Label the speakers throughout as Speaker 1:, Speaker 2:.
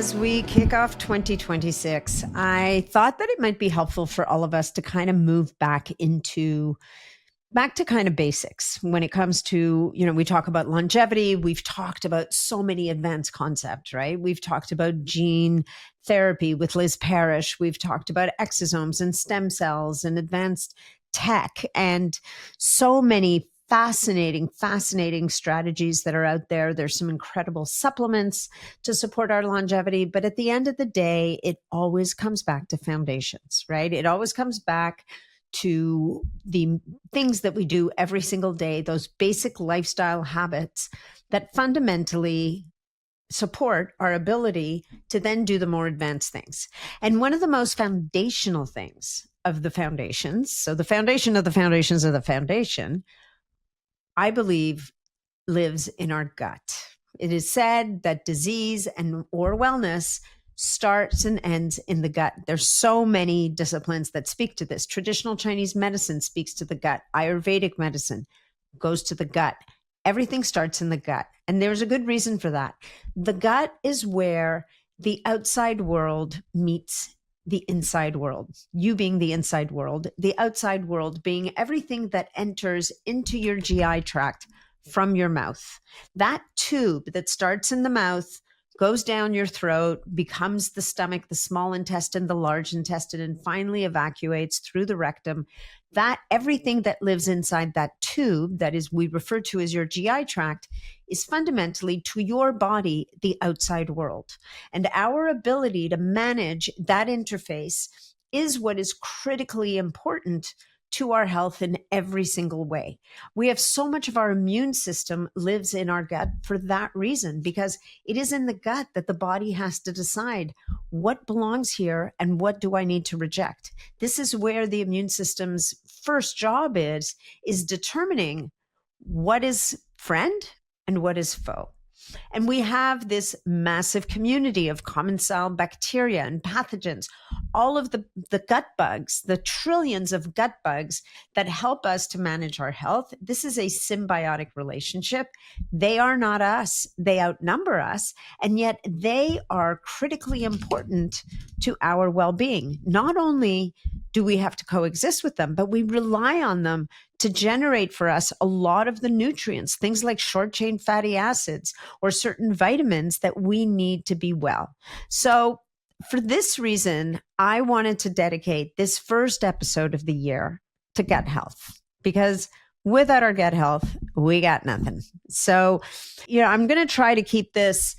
Speaker 1: As we kick off 2026, I thought that it might be helpful for all of us to kind of move back to kind of basics when it comes to, we talk about longevity. We've talked about so many advanced concepts, right? We've talked about gene therapy with Liz Parrish. We've talked about exosomes and stem cells and advanced tech and so many fascinating strategies that are out there. There's some incredible supplements to support our longevity. But at the end of the day, it always comes back to foundations, right? It always comes back to the things that we do every single day, those basic lifestyle habits that fundamentally support our ability to then do the more advanced things. And one of the most foundational things of the foundations, so the foundation of the foundations of the foundation, I believe lives in our gut. It is said that disease or wellness starts and ends in the gut. There's so many disciplines that speak to this. Traditional Chinese medicine speaks to the gut. Ayurvedic medicine goes to the gut. Everything starts in the gut. And there's a good reason for that. The gut is where the outside world meets the inside world, you being the inside world, the outside world being everything that enters into your GI tract from your mouth. That tube that starts in the mouth, goes down your throat, becomes the stomach, the small intestine, the large intestine, and finally evacuates through the rectum. That everything that lives inside that tube, that is we refer to as your GI tract, is fundamentally to your body the outside world. And our ability to manage that interface is what is critically important to our health in every single way. We have so much of our immune system lives in our gut for that reason, because it is in the gut that the body has to decide what belongs here and what do I need to reject. This is where the immune system's first job is determining what is friend and what is foe. And we have this massive community of commensal bacteria and pathogens, all of the gut bugs, the trillions of gut bugs that help us to manage our health. This is a symbiotic relationship. They are not us. They outnumber us. And yet they are critically important to our well-being. Not only do we have to coexist with them, but we rely on them to generate for us a lot of the nutrients, things like short chain fatty acids or certain vitamins that we need to be well. So for this reason, I wanted to dedicate this first episode of the year to gut health, because without our gut health, we got nothing. So, I'm going to try to keep this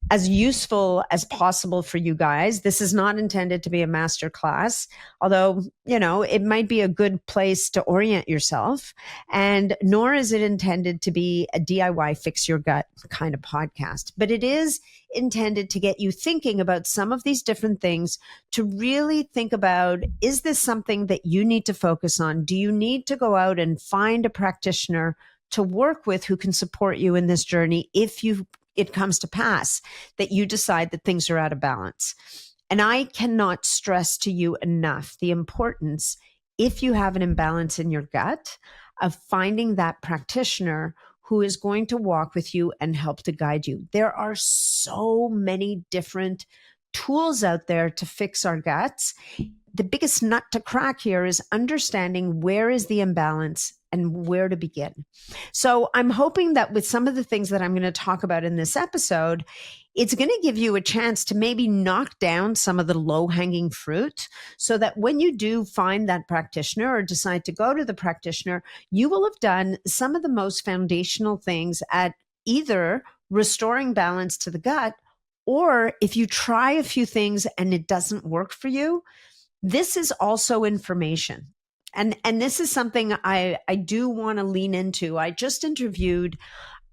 Speaker 1: as useful as possible for you guys. This is not intended to be a master class, although, it might be a good place to orient yourself. And nor is it intended to be a DIY fix your gut kind of podcast, but it is intended to get you thinking about some of these different things, to really think about, is this something that you need to focus on? Do you need to go out and find a practitioner to work with who can support you in this journey if it comes to pass that you decide that things are out of balance? And I cannot stress to you enough the importance, if you have an imbalance in your gut, of finding that practitioner who is going to walk with you and help to guide you. There are so many different tools out there to fix our guts. The biggest nut to crack here is understanding where is the imbalance and where to begin. So I'm hoping that with some of the things that I'm going to talk about in this episode, it's going to give you a chance to maybe knock down some of the low-hanging fruit, so that when you do find that practitioner or decide to go to the practitioner, you will have done some of the most foundational things at either restoring balance to the gut, or if you try a few things and it doesn't work for you, this is also information. And this is something I do want to lean into. I just interviewed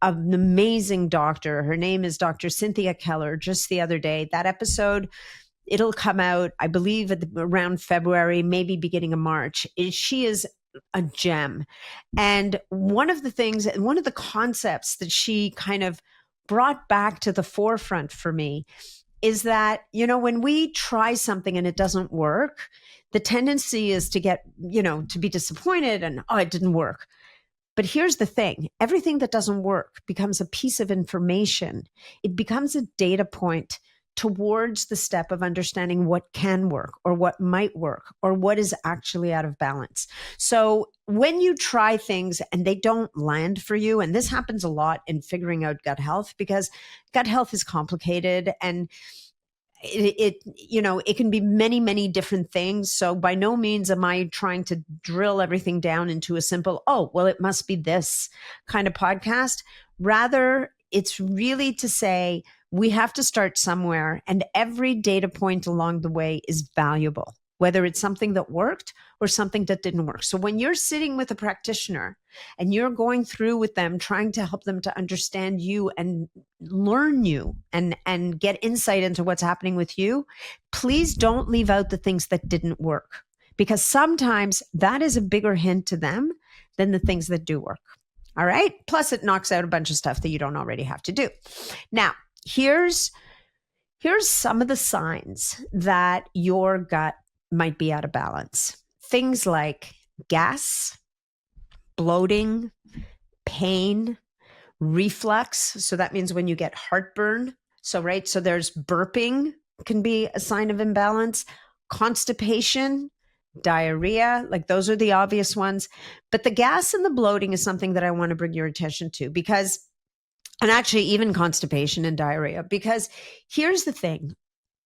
Speaker 1: an amazing doctor. Her name is Dr. Cynthia Keller just the other day. That episode, it'll come out, I believe, around February, maybe beginning of March. She is a gem. And one of the concepts that she kind of brought back to the forefront for me is that, when we try something and it doesn't work, the tendency is to get, to be disappointed and, it didn't work. But here's the thing. Everything that doesn't work becomes a piece of information. It becomes a data point towards the step of understanding what can work or what might work or what is actually out of balance. So when you try things and they don't land for you, and this happens a lot in figuring out gut health, because gut health is complicated and it can be many, many different things. So by no means am I trying to drill everything down into a simple, oh, well, it must be this kind of podcast. Rather, it's really to say we have to start somewhere, and every data point along the way is valuable, whether it's something that worked or something that didn't work. So when you're sitting with a practitioner and you're going through with them, trying to help them to understand you and learn you and get insight into what's happening with you, please don't leave out the things that didn't work, because sometimes that is a bigger hint to them than the things that do work. All right. Plus it knocks out a bunch of stuff that you don't already have to do. Now, here's some of the signs that your gut might be out of balance. Things like gas, bloating, pain, reflux. So that means when you get heartburn. So there's burping can be a sign of imbalance, constipation, diarrhea, like those are the obvious ones. But the gas and the bloating is something that I want to bring your attention to, because, and actually even constipation and diarrhea, because here's the thing.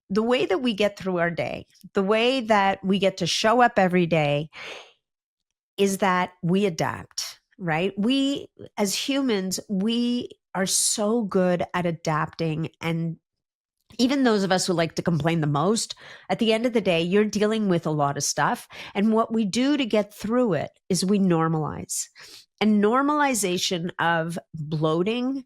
Speaker 1: The way that we get through our day, the way that we get to show up every day is that we adapt, right? We, as humans, we are so good at adapting. And even those of us who like to complain the most, at the end of the day, you're dealing with a lot of stuff. And what we do to get through it is we normalize. And normalization of bloating,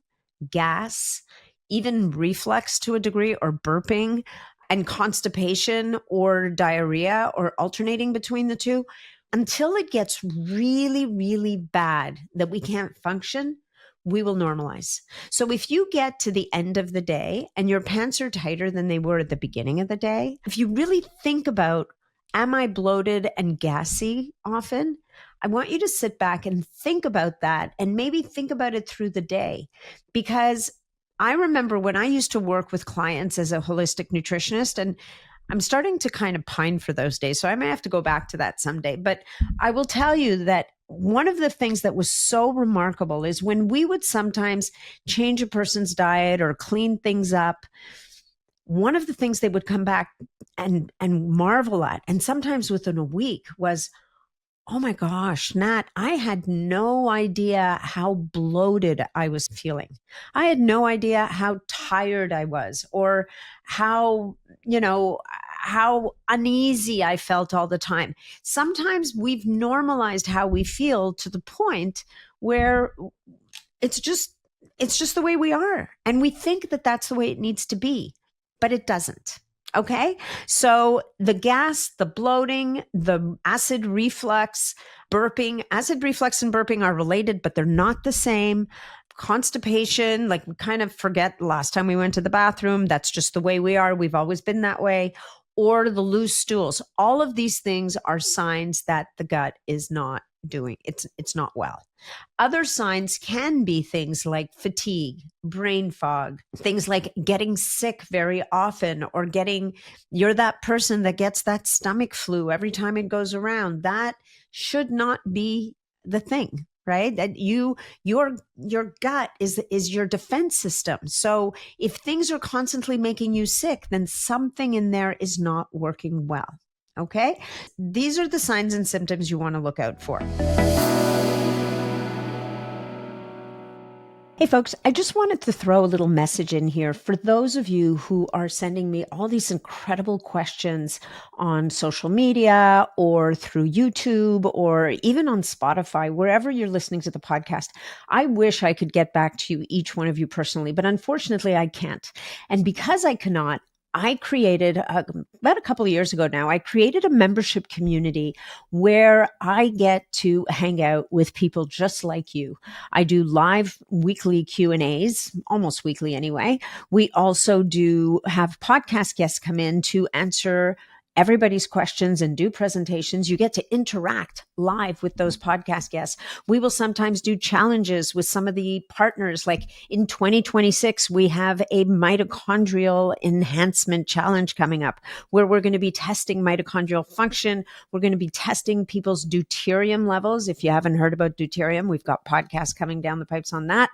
Speaker 1: gas, even reflux to a degree, or burping, and constipation or diarrhea, or alternating between the two, until it gets really, really bad that we can't function, we will normalize. So if you get to the end of the day and your pants are tighter than they were at the beginning of the day, if you really think about, am I bloated and gassy often? I want you to sit back and think about that, and maybe think about it through the day. Because I remember when I used to work with clients as a holistic nutritionist, and I'm starting to kind of pine for those days. So I may have to go back to that someday. But I will tell you that one of the things that was so remarkable is when we would sometimes change a person's diet or clean things up, one of the things they would come back and marvel at, and sometimes within a week, was, oh my gosh, Nat, I had no idea how bloated I was feeling. I had no idea how tired I was, or how uneasy I felt all the time. Sometimes we've normalized how we feel to the point where it's just the way we are. And we think that that's the way it needs to be, but it doesn't. Okay. So the gas, the bloating, the acid reflux, burping, acid reflux and burping are related, but they're not the same. Constipation, like we kind of forget last time we went to the bathroom. That's just the way we are. We've always been that way. Or the loose stools. All of these things are signs that the gut is not doing, it's not well. Other signs can be things like fatigue, brain fog, things like getting sick very often, or you're that person that gets that stomach flu every time it goes around. That should not be the thing, right? That your gut is your defense system. So if things are constantly making you sick, then something in there is not working well. Okay. These are the signs and symptoms you want to look out for. Hey folks, I just wanted to throw a little message in here for those of you who are sending me all these incredible questions on social media or through YouTube or even on Spotify, wherever you're listening to the podcast. I wish I could get back to you, each one of you personally, but unfortunately I can't. And because I cannot, I created, about a couple of years ago now, I created a membership community where I get to hang out with people just like you. I do live weekly Q&As, almost weekly anyway. We also do have podcast guests come in to answer everybody's questions and do presentations. You get to interact live with those podcast guests. We will sometimes do challenges with some of the partners. Like in 2026, we have a mitochondrial enhancement challenge coming up where we're going to be testing mitochondrial function. We're going to be testing people's deuterium levels. If you haven't heard about deuterium, we've got podcasts coming down the pipes on that.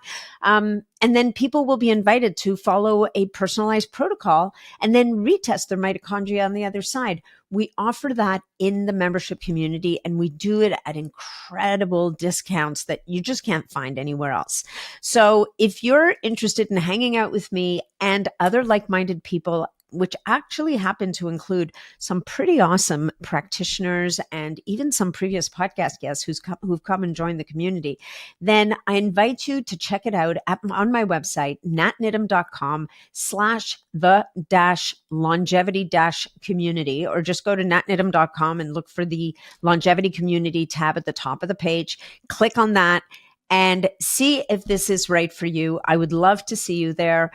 Speaker 1: And then people will be invited to follow a personalized protocol and then retest their mitochondria on the other side. We offer that in the membership community, and we do it at incredible discounts that you just can't find anywhere else. So if you're interested in hanging out with me and other like-minded people, which actually happen to include some pretty awesome practitioners and even some previous podcast guests who've come and joined the community, then I invite you to check it out on my website, natnidham.com/the-longevity-community, or just go to natnidham.com and look for the longevity community tab at the top of the page. Click on that and see if this is right for you. I would love to see you there.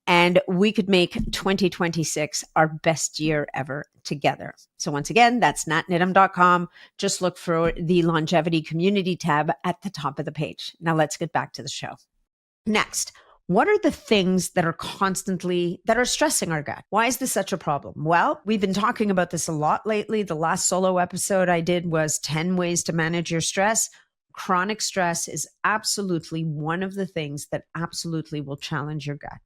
Speaker 1: And we could make 2026 our best year ever together. So once again, that's natnidham.com. Just look for the longevity community tab at the top of the page. Now let's get back to the show. Next, what are the things that are stressing our gut? Why is this such a problem? Well, we've been talking about this a lot lately. The last solo episode I did was 10 ways to manage your stress. Chronic stress is absolutely one of the things that absolutely will challenge your gut.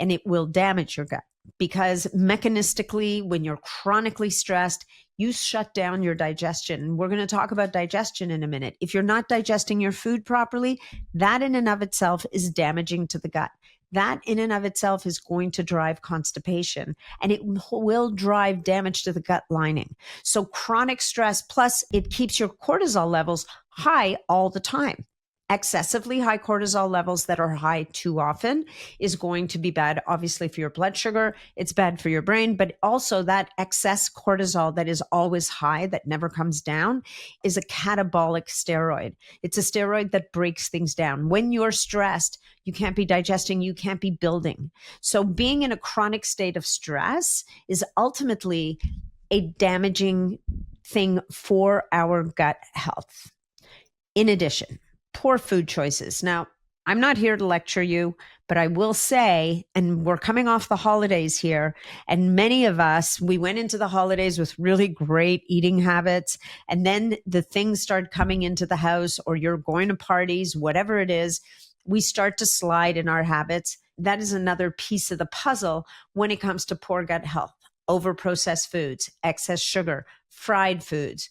Speaker 1: And it will damage your gut because mechanistically, when you're chronically stressed, you shut down your digestion. We're going to talk about digestion in a minute. If you're not digesting your food properly, that in and of itself is damaging to the gut. That in and of itself is going to drive constipation, and it will drive damage to the gut lining. So chronic stress, plus it keeps your cortisol levels high all the time. Excessively high cortisol levels that are high too often is going to be bad, obviously, for your blood sugar. It's bad for your brain, but also that excess cortisol that is always high, that never comes down, is a catabolic steroid. It's a steroid that breaks things down. When you're stressed, you can't be digesting, you can't be building. So being in a chronic state of stress is ultimately a damaging thing for our gut health. In addition, poor food choices. Now, I'm not here to lecture you, but I will say, and we're coming off the holidays here, and many of us, we went into the holidays with really great eating habits, and then the things start coming into the house, or you're going to parties, whatever it is, we start to slide in our habits. That is another piece of the puzzle when it comes to poor gut health. Over-processed foods, excess sugar, fried foods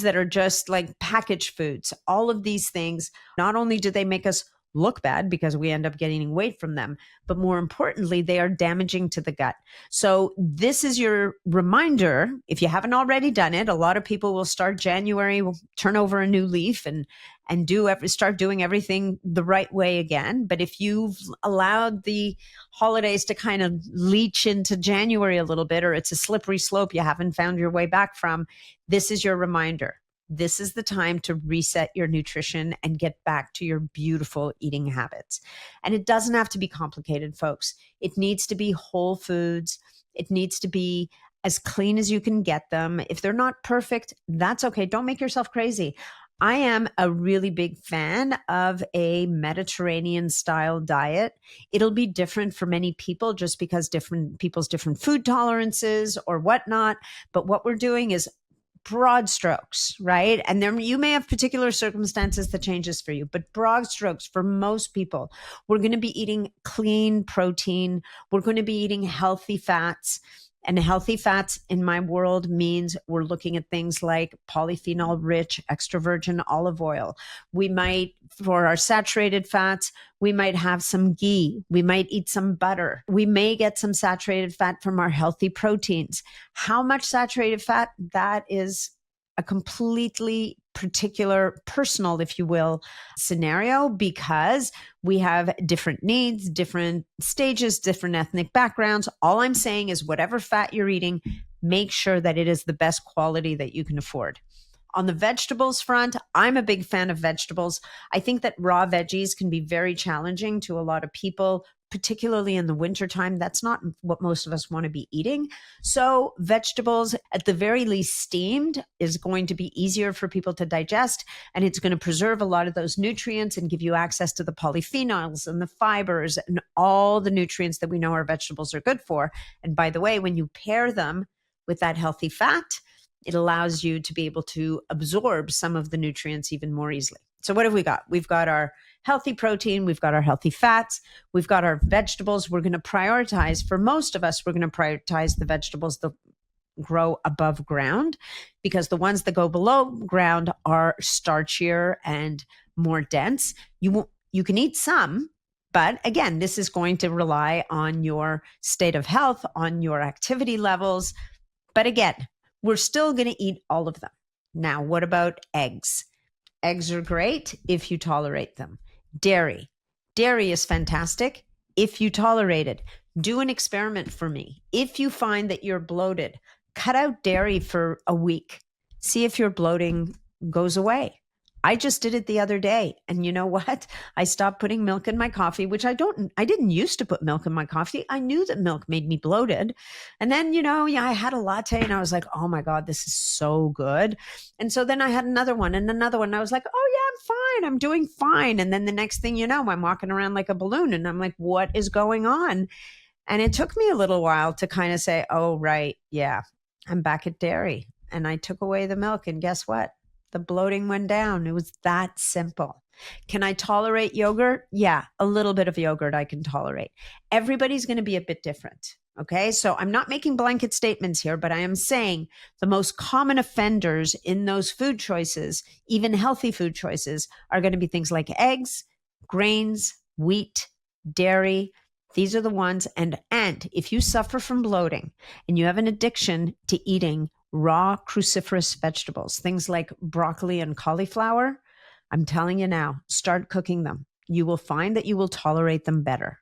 Speaker 1: that are just like packaged foods, all of these things, not only do they make us look bad because we end up gaining weight from them, but more importantly, they are damaging to the gut. So this is your reminder. If you haven't already done it, a lot of people will start January, will turn over a new leaf and start doing everything the right way again. But if you've allowed the holidays to kind of leach into January a little bit, or it's a slippery slope you haven't found your way back from, this is your reminder. This is the time to reset your nutrition and get back to your beautiful eating habits. And it doesn't have to be complicated, folks. It needs to be whole foods. It needs to be as clean as you can get them. If they're not perfect, that's okay. Don't make yourself crazy. I am a really big fan of a Mediterranean style diet. It'll be different for many people just because different people's different food tolerances or whatnot. But what we're doing is broad strokes, right? And then you may have particular circumstances that changes for you, but broad strokes for most people, we're going to be eating clean protein. We're going to be eating healthy fats. And healthy fats in my world means we're looking at things like polyphenol rich extra virgin olive oil. We might, for our saturated fats, we might have some ghee. We might eat some butter. We may get some saturated fat from our healthy proteins. How much saturated fat? That is a completely particular personal, if you will, scenario, because we have different needs, different stages, different ethnic backgrounds. All I'm saying is whatever fat you're eating, make sure that it is the best quality that you can afford. On the vegetables front, I'm a big fan of vegetables. I think that raw veggies can be very challenging to a lot of people, particularly in the wintertime. That's not what most of us want to be eating. So vegetables, at the very least steamed, is going to be easier for people to digest, and it's going to preserve a lot of those nutrients and give you access to the polyphenols and the fibers and all the nutrients that we know our vegetables are good for. And by the way, when you pair them with that healthy fat, it allows you to be able to absorb some of the nutrients even more easily. So what have we got? We've got our healthy protein, we've got our healthy fats, we've got our vegetables. We're going to prioritize, for most of us, we're going to prioritize the vegetables that grow above ground, because the ones that go below ground are starchier and more dense. You can eat some, but again, this is going to rely on your state of health, on your activity levels. But again, we're still going to eat all of them. Now, what about eggs? Eggs are great if you tolerate them. Dairy. Dairy is fantastic if you tolerate it. Do an experiment for me. If you find that you're bloated, cut out dairy for a week. See if your bloating goes away. I just did it the other day. And you know what? I stopped putting milk in my coffee, which I didn't used to put milk in my coffee. I knew that milk made me bloated. And then, I had a latte and I was like, oh my God, this is so good. And so then I had another one and another one. And I was like, oh yeah, I'm fine. I'm doing fine. And then the next thing you know, I'm walking around like a balloon and I'm like, what is going on? And it took me a little while to kind of say, oh, right. Yeah, I'm back at dairy. And I took away the milk. And guess what? The bloating went down. It was that simple. Can I tolerate yogurt? Yeah, a little bit of yogurt I can tolerate. Everybody's going to be a bit different. Okay, so I'm not making blanket statements here, but I am saying the most common offenders in those food choices, even healthy food choices, are going to be things like eggs, grains, wheat, dairy. These are the ones. And if you suffer from bloating and you have an addiction to eating raw cruciferous vegetables, things like broccoli and cauliflower, I'm telling you now, start cooking them. You will find that you will tolerate them better.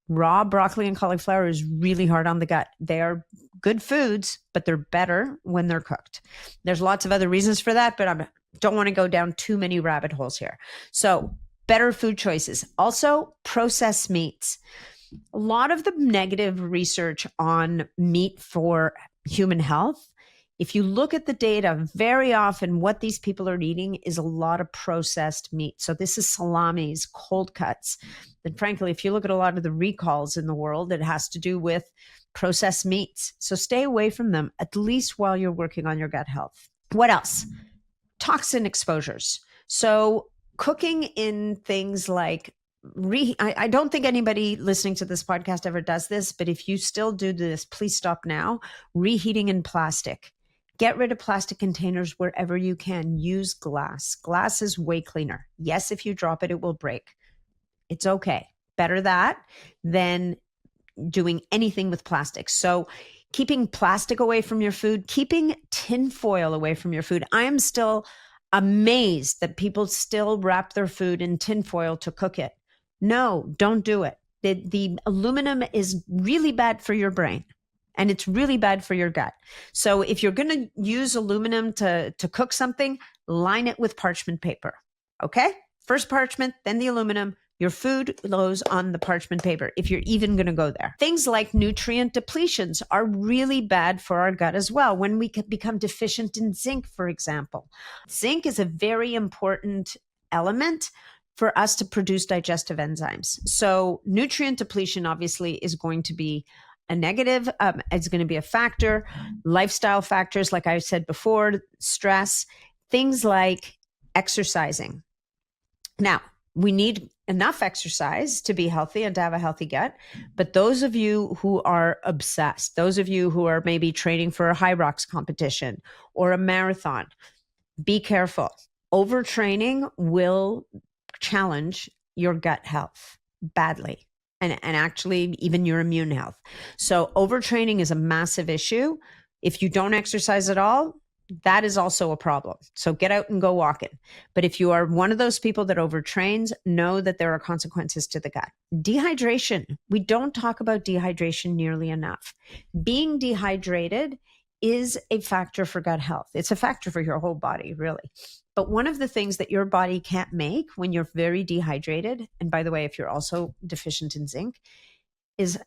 Speaker 1: Raw broccoli and cauliflower is really hard on the gut. They are good foods, but they're better when they're cooked. There's lots of other reasons for that, but I don't want to go down too many rabbit holes here. So better food choices. Also, processed meats. A lot of the negative research on meat for human health, if you look at the data, very often what these people are eating is a lot of processed meat. So this is salamis, cold cuts. And frankly, if you look at a lot of the recalls in the world, it has to do with processed meats. So stay away from them, at least while you're working on your gut health. What else? Toxin exposures. So cooking in things like I don't think anybody listening to this podcast ever does this, but if you still do this, please stop now. Reheating in plastic. Get rid of plastic containers wherever you can. Use glass. Glass is way cleaner. Yes, if you drop it, it will break. It's okay. Better that than doing anything with plastic. So keeping plastic away from your food, keeping tin foil away from your food. I am still amazed that people still wrap their food in tin foil to cook it. No, don't do it. The aluminum is really bad for your brain and it's really bad for your gut. So if you're going to use aluminum to cook something, line it with parchment paper. Okay? First parchment, then the aluminum. Your food goes on the parchment paper if you're even going to go there. Things like nutrient depletions are really bad for our gut as well. When we become deficient in zinc, for example. Zinc is a very important element for us to produce digestive enzymes. So nutrient depletion obviously is going to be a negative. It's going to be a factor. Lifestyle factors, like I said before, stress, things like exercising. Now, we need enough exercise to be healthy and to have a healthy gut. But those of you who are obsessed, those of you who are maybe training for a high rocks competition or a marathon, be careful. Overtraining will challenge your gut health badly and actually even your immune health. So overtraining is a massive issue. If you don't exercise at all, that is also a problem. So get out and go walking. But if you are one of those people that overtrains, know that there are consequences to the gut. Dehydration. We don't talk about dehydration nearly enough. Being dehydrated is a factor for gut health. It's a factor for your whole body, really. But one of the things that your body can't make when you're very dehydrated, and by the way, if you're also deficient in zinc, is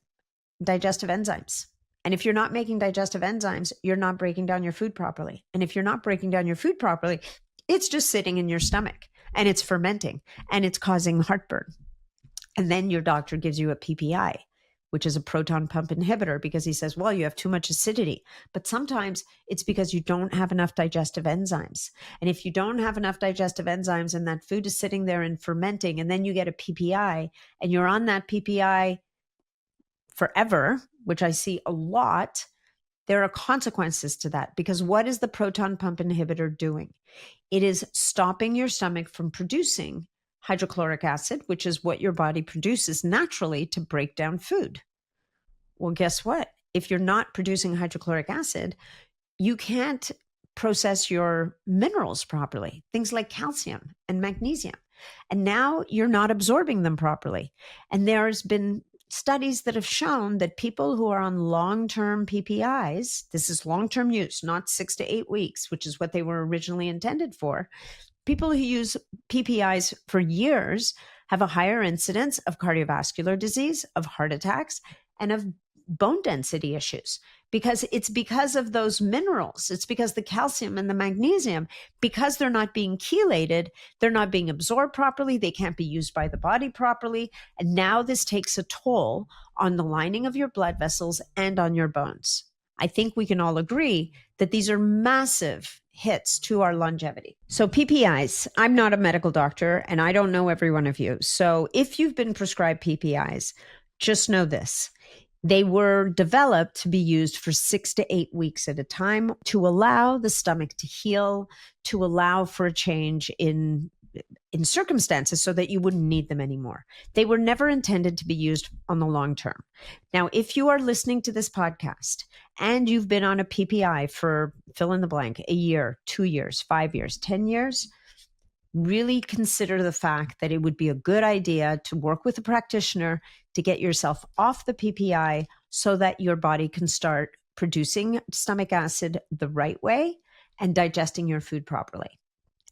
Speaker 1: digestive enzymes. And if you're not making digestive enzymes, you're not breaking down your food properly. And if you're not breaking down your food properly, it's just sitting in your stomach and it's fermenting and it's causing heartburn. And then your doctor gives you a PPI, which is a proton pump inhibitor, because he says, well, you have too much acidity. But sometimes it's because you don't have enough digestive enzymes. And if you don't have enough digestive enzymes and that food is sitting there and fermenting, and then you get a PPI and you're on that PPI forever, which I see a lot, there are consequences to that. Because what is the proton pump inhibitor doing? It is stopping your stomach from producing hydrochloric acid, which is what your body produces naturally to break down food. Well, guess what? If you're not producing hydrochloric acid, you can't process your minerals properly, things like calcium and magnesium. And now you're not absorbing them properly. And there's been studies that have shown that people who are on long-term PPIs, this is long-term use, not 6 to 8 weeks, which is what they were originally intended for. People who use PPIs for years have a higher incidence of cardiovascular disease, of heart attacks, and of bone density issues, because it's because of those minerals. It's because the calcium and the magnesium, because they're not being chelated, they're not being absorbed properly, they can't be used by the body properly. And now this takes a toll on the lining of your blood vessels and on your bones. I think we can all agree that these are massive hits to our longevity. So PPIs, I'm not a medical doctor and I don't know every one of you. So if you've been prescribed PPIs, just know this. They were developed to be used for 6 to 8 weeks at a time to allow the stomach to heal, to allow for a change in circumstances so that you wouldn't need them anymore. They were never intended to be used on the long term. Now, if you are listening to this podcast and you've been on a PPI for fill in the blank, a year, 2 years, 5 years, 10 years, really consider the fact that it would be a good idea to work with a practitioner to get yourself off the PPI so that your body can start producing stomach acid the right way and digesting your food properly.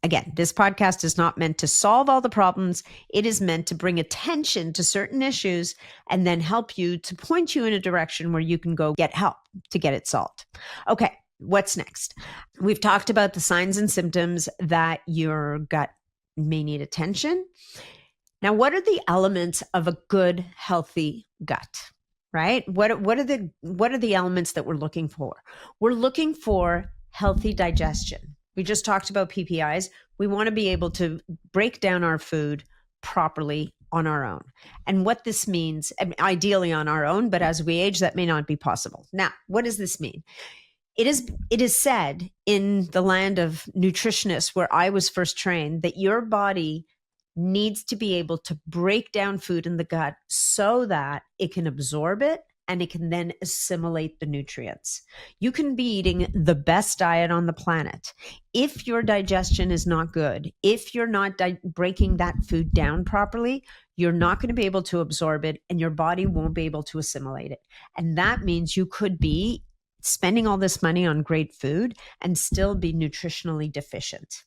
Speaker 1: Again, this podcast is not meant to solve all the problems. It is meant to bring attention to certain issues and then help you to point you in a direction where you can go get help to get it solved. Okay, what's next? We've talked about the signs and symptoms that your gut may need attention. Now, what are the elements of a good, healthy gut? Right? What are the elements that we're looking for? We're looking for healthy digestion. We just talked about PPIs. We want to be able to break down our food properly on our own. And what this means, ideally on our own, but as we age, that may not be possible. Now, what does this mean? It is said in the land of nutritionists where I was first trained that your body needs to be able to break down food in the gut so that it can absorb it and it can then assimilate the nutrients. You can be eating the best diet on the planet. If your digestion is not good, if you're not breaking that food down properly, you're not going to be able to absorb it and your body won't be able to assimilate it. And that means you could be spending all this money on great food and still be nutritionally deficient.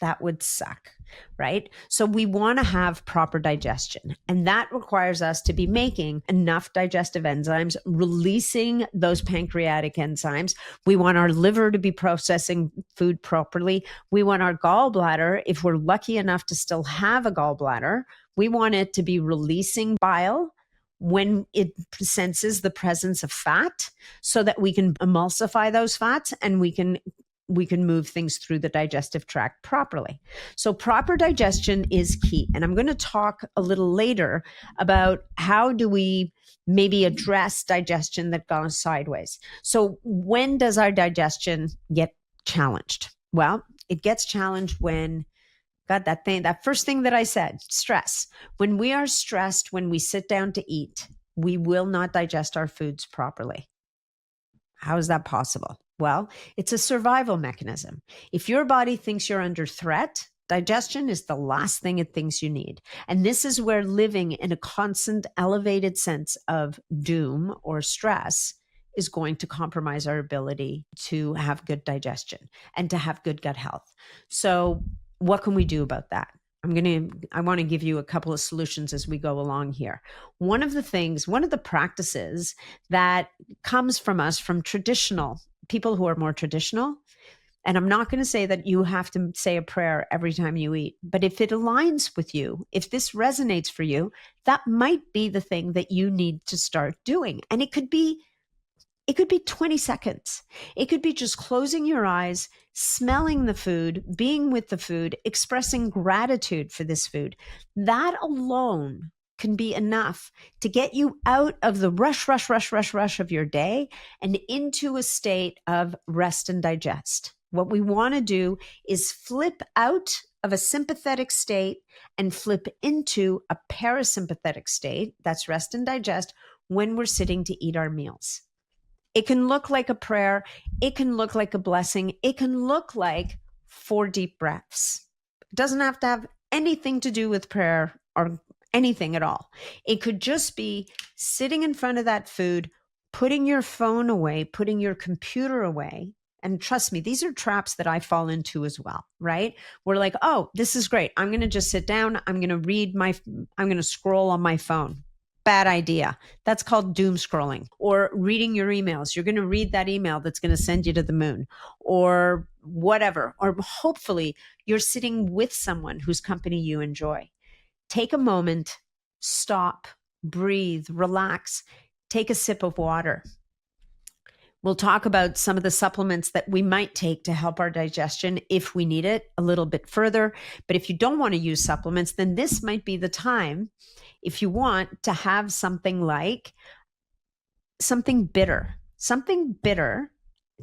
Speaker 1: That would suck, right? So we want to have proper digestion, and that requires us to be making enough digestive enzymes, releasing those pancreatic enzymes. We want our liver to be processing food properly. We want our gallbladder, if we're lucky enough to still have a gallbladder, we want it to be releasing bile when it senses the presence of fat so that we can emulsify those fats and we can move things through the digestive tract properly. So proper digestion is key. And I'm going to talk a little later about how do we maybe address digestion that goes sideways. So when does our digestion get challenged? Well, it gets challenged when that first thing that I said, stress. When we are stressed, when we sit down to eat, we will not digest our foods properly. How is that possible? Well, it's a survival mechanism. If your body thinks you're under threat, digestion is the last thing it thinks you need. And this is where living in a constant elevated sense of doom or stress is going to compromise our ability to have good digestion and to have good gut health. So what can we do about that? I want to give you a couple of solutions as we go along here. One of the practices that comes from us, from traditional people who are more traditional, and I'm not going to say that you have to say a prayer every time you eat, but if it aligns with you, if this resonates for you, that might be the thing that you need to start doing. And it could be 20 seconds. It could be just closing your eyes, smelling the food, being with the food, expressing gratitude for this food. That alone can be enough to get you out of the rush of your day and into a state of rest and digest. What we want to do is flip out of a sympathetic state and flip into a parasympathetic state, that's rest and digest, when we're sitting to eat our meals. It can look like a prayer. It can look like a blessing. It can look like 4 deep breaths. It doesn't have to have anything to do with prayer or anything at all. It could just be sitting in front of that food, putting your phone away, putting your computer away. And trust me, these are traps that I fall into as well, right? We're like, oh, this is great. I'm going to just sit down. I'm going to scroll on my phone. Bad idea. That's called doom scrolling. Or reading your emails. You're going to read that email that's going to send you to the moon or whatever. Or hopefully you're sitting with someone whose company you enjoy. Take a moment, stop, breathe, relax, take a sip of water. We'll talk about some of the supplements that we might take to help our digestion if we need it a little bit further. But if you don't want to use supplements, then this might be the time, if you want, to have something like something bitter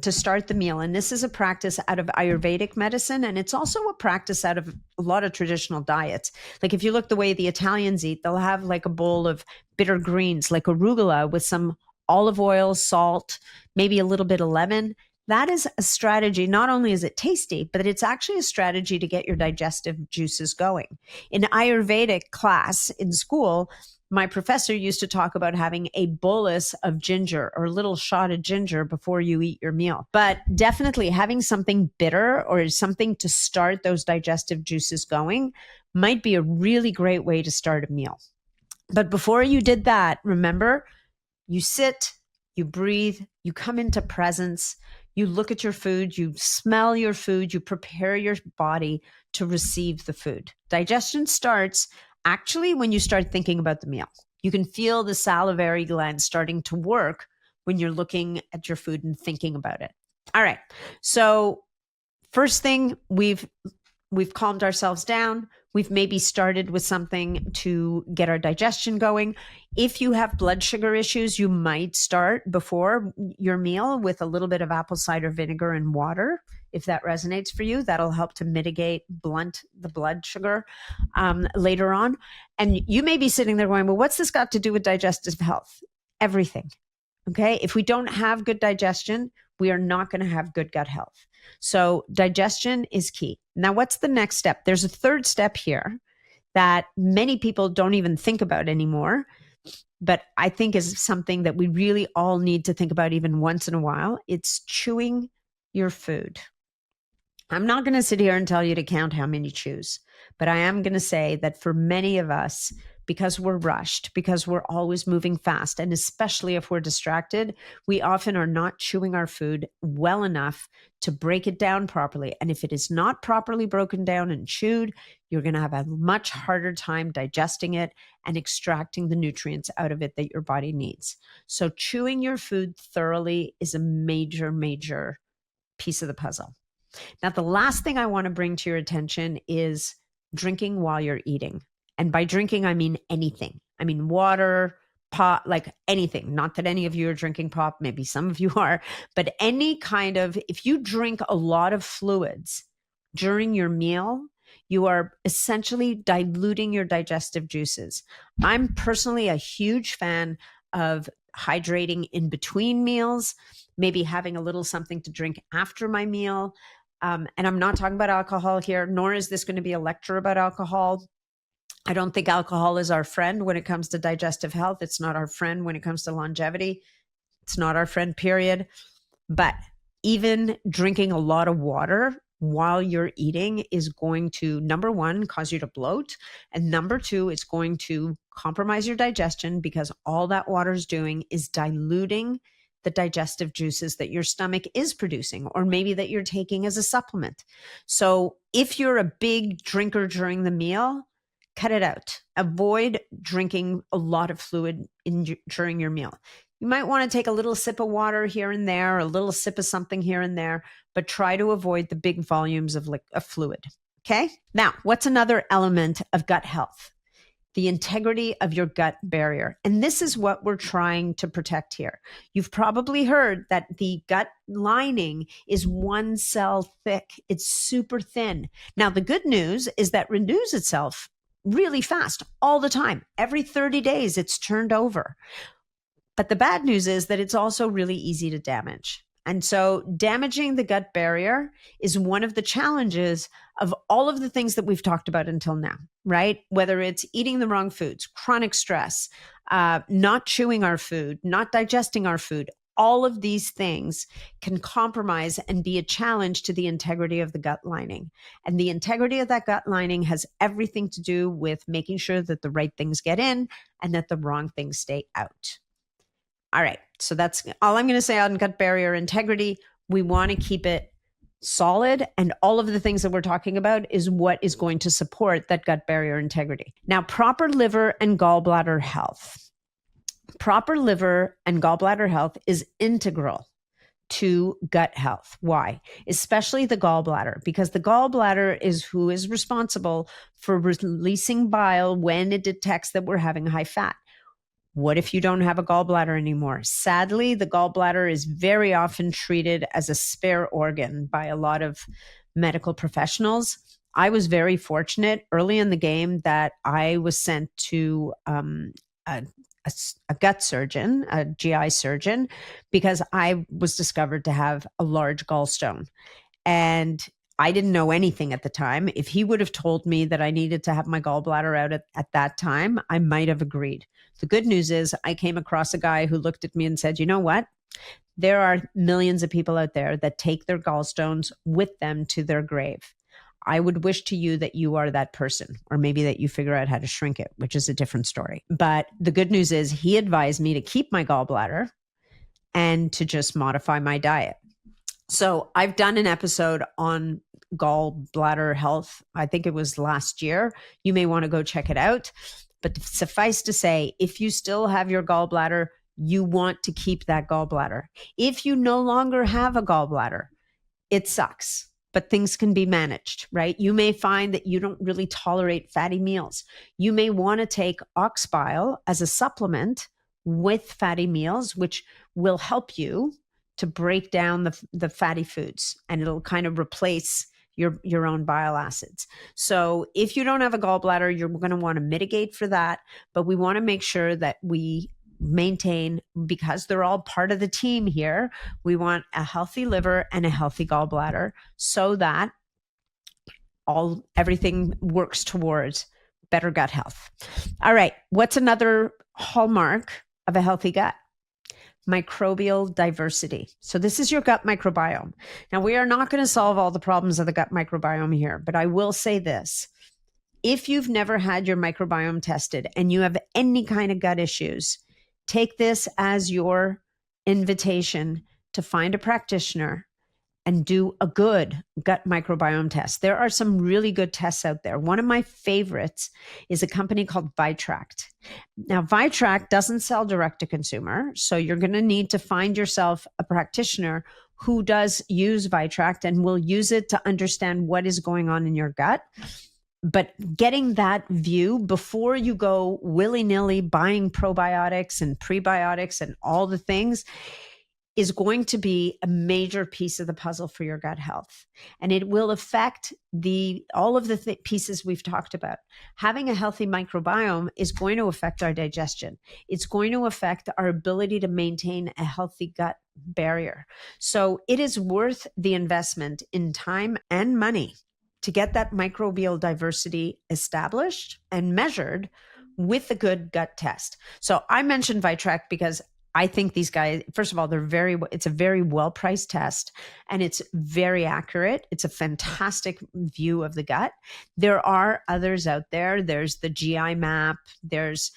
Speaker 1: to start the meal. And this is a practice out of Ayurvedic medicine. And it's also a practice out of a lot of traditional diets. Like if you look the way the Italians eat, they'll have like a bowl of bitter greens, like arugula with some olive oil, salt, maybe a little bit of lemon. That is a strategy. Not only is it tasty, but it's actually a strategy to get your digestive juices going. In Ayurvedic class in school, my professor used to talk about having a bolus of ginger or a little shot of ginger before you eat your meal. But definitely having something bitter or something to start those digestive juices going might be a really great way to start a meal. But before you did that, remember, you sit, you breathe, you come into presence, you look at your food, you smell your food, you prepare your body to receive the food. Digestion starts actually when you start thinking about the meal. You can feel the salivary gland starting to work when you're looking at your food and thinking about it. All right. So first thing, we've calmed ourselves down. We've maybe started with something to get our digestion going. If you have blood sugar issues, you might start before your meal with a little bit of apple cider vinegar and water. If that resonates for you, that'll help to blunt the blood sugar later on. And you may be sitting there going, well, what's this got to do with digestive health? Everything. Okay. If we don't have good digestion, we are not going to have good gut health. So digestion is key. Now, what's the next step? There's a third step here that many people don't even think about anymore, but I think is something that we really all need to think about even once in a while. It's chewing your food. I'm not going to sit here and tell you to count how many chews, but I am going to say that for many of us, because we're rushed, because we're always moving fast, and especially if we're distracted, we often are not chewing our food well enough to break it down properly. And if it is not properly broken down and chewed, you're going to have a much harder time digesting it and extracting the nutrients out of it that your body needs. So chewing your food thoroughly is a major, major piece of the puzzle. Now, the last thing I want to bring to your attention is drinking while you're eating. And by drinking, I mean anything. I mean water, pop, like anything. Not that any of you are drinking pop, maybe some of you are, but any kind of, if you drink a lot of fluids during your meal, you are essentially diluting your digestive juices. I'm personally a huge fan of hydrating in between meals, maybe having a little something to drink after my meal. And I'm not talking about alcohol here, nor is this going to be a lecture about alcohol. I don't think alcohol is our friend when it comes to digestive health. It's not our friend when it comes to longevity. It's not our friend, period. But even drinking a lot of water while you're eating is going to, number one, cause you to bloat. And number two, it's going to compromise your digestion, because all that water is doing is diluting the digestive juices that your stomach is producing, or maybe that you're taking as a supplement. So if you're a big drinker during the meal, cut it out. Avoid drinking a lot of fluid during your meal. You might want to take a little sip of water here and there, a little sip of something here and there, but try to avoid the big volumes of fluid. Okay. Now, what's another element of gut health? The integrity of your gut barrier. And this is what we're trying to protect here. You've probably heard that the gut lining is one cell thick. It's super thin. Now, the good news is that renews itself really fast all the time. Every 30 days, it's turned over. But the bad news is that it's also really easy to damage. And so damaging the gut barrier is one of the challenges of all of the things that we've talked about until now, right? Whether it's eating the wrong foods, chronic stress, not chewing our food, not digesting our food, all of these things can compromise and be a challenge to the integrity of the gut lining. And the integrity of that gut lining has everything to do with making sure that the right things get in and that the wrong things stay out. All right. So that's all I'm going to say on gut barrier integrity. We want to keep it solid. And all of the things that we're talking about is what is going to support that gut barrier integrity. Now, proper liver and gallbladder health. Proper liver and gallbladder health is integral to gut health. Why? Especially the gallbladder, because the gallbladder is who is responsible for releasing bile when it detects that we're having high fat. What if you don't have a gallbladder anymore? Sadly, the gallbladder is very often treated as a spare organ by a lot of medical professionals. I was very fortunate early in the game that I was sent to a gut surgeon, a GI surgeon, because I was discovered to have a large gallstone. And I didn't know anything at the time. If he would have told me that I needed to have my gallbladder out at that time, I might have agreed. The good news is I came across a guy who looked at me and said, you know what? There are millions of people out there that take their gallstones with them to their grave. I would wish to you that you are that person, or maybe that you figure out how to shrink it, which is a different story. But the good news is he advised me to keep my gallbladder and to just modify my diet. So I've done an episode on gallbladder health. I think it was last year. You may want to go check it out. But suffice to say, if you still have your gallbladder, you want to keep that gallbladder. If you no longer have a gallbladder, it sucks, but things can be managed, right? You may find that you don't really tolerate fatty meals. You may want to take ox bile as a supplement with fatty meals, which will help you to break down the fatty foods, and it'll kind of replace your own bile acids. So if you don't have a gallbladder, you're going to want to mitigate for that, but we want to make sure that we maintain, because they're all part of the team here, we want a healthy liver and a healthy gallbladder so that everything works towards better gut health. All right. What's another hallmark of a healthy gut? Microbial diversity. So this is your gut microbiome. Now, we are not going to solve all the problems of the gut microbiome here, but I will say this. If you've never had your microbiome tested and you have any kind of gut issues, take this as your invitation to find a practitioner and do a good gut microbiome test. There are some really good tests out there. One of my favorites is a company called Vitract. Now, Vitract doesn't sell direct to consumer, so you're going to need to find yourself a practitioner who does use Vitract and will use it to understand what is going on in your gut. But getting that view before you go willy-nilly buying probiotics and prebiotics and all the things is going to be a major piece of the puzzle for your gut health. And it will affect all of the pieces we've talked about. Having a healthy microbiome is going to affect our digestion. It's going to affect our ability to maintain a healthy gut barrier. So it is worth the investment in time and money to get that microbial diversity established and measured with a good gut test. So I mentioned Vitract because I think these guys, first of all, it's a very well-priced test, and it's very accurate. It's a fantastic view of the gut. There are others out there. There's the GI map. There's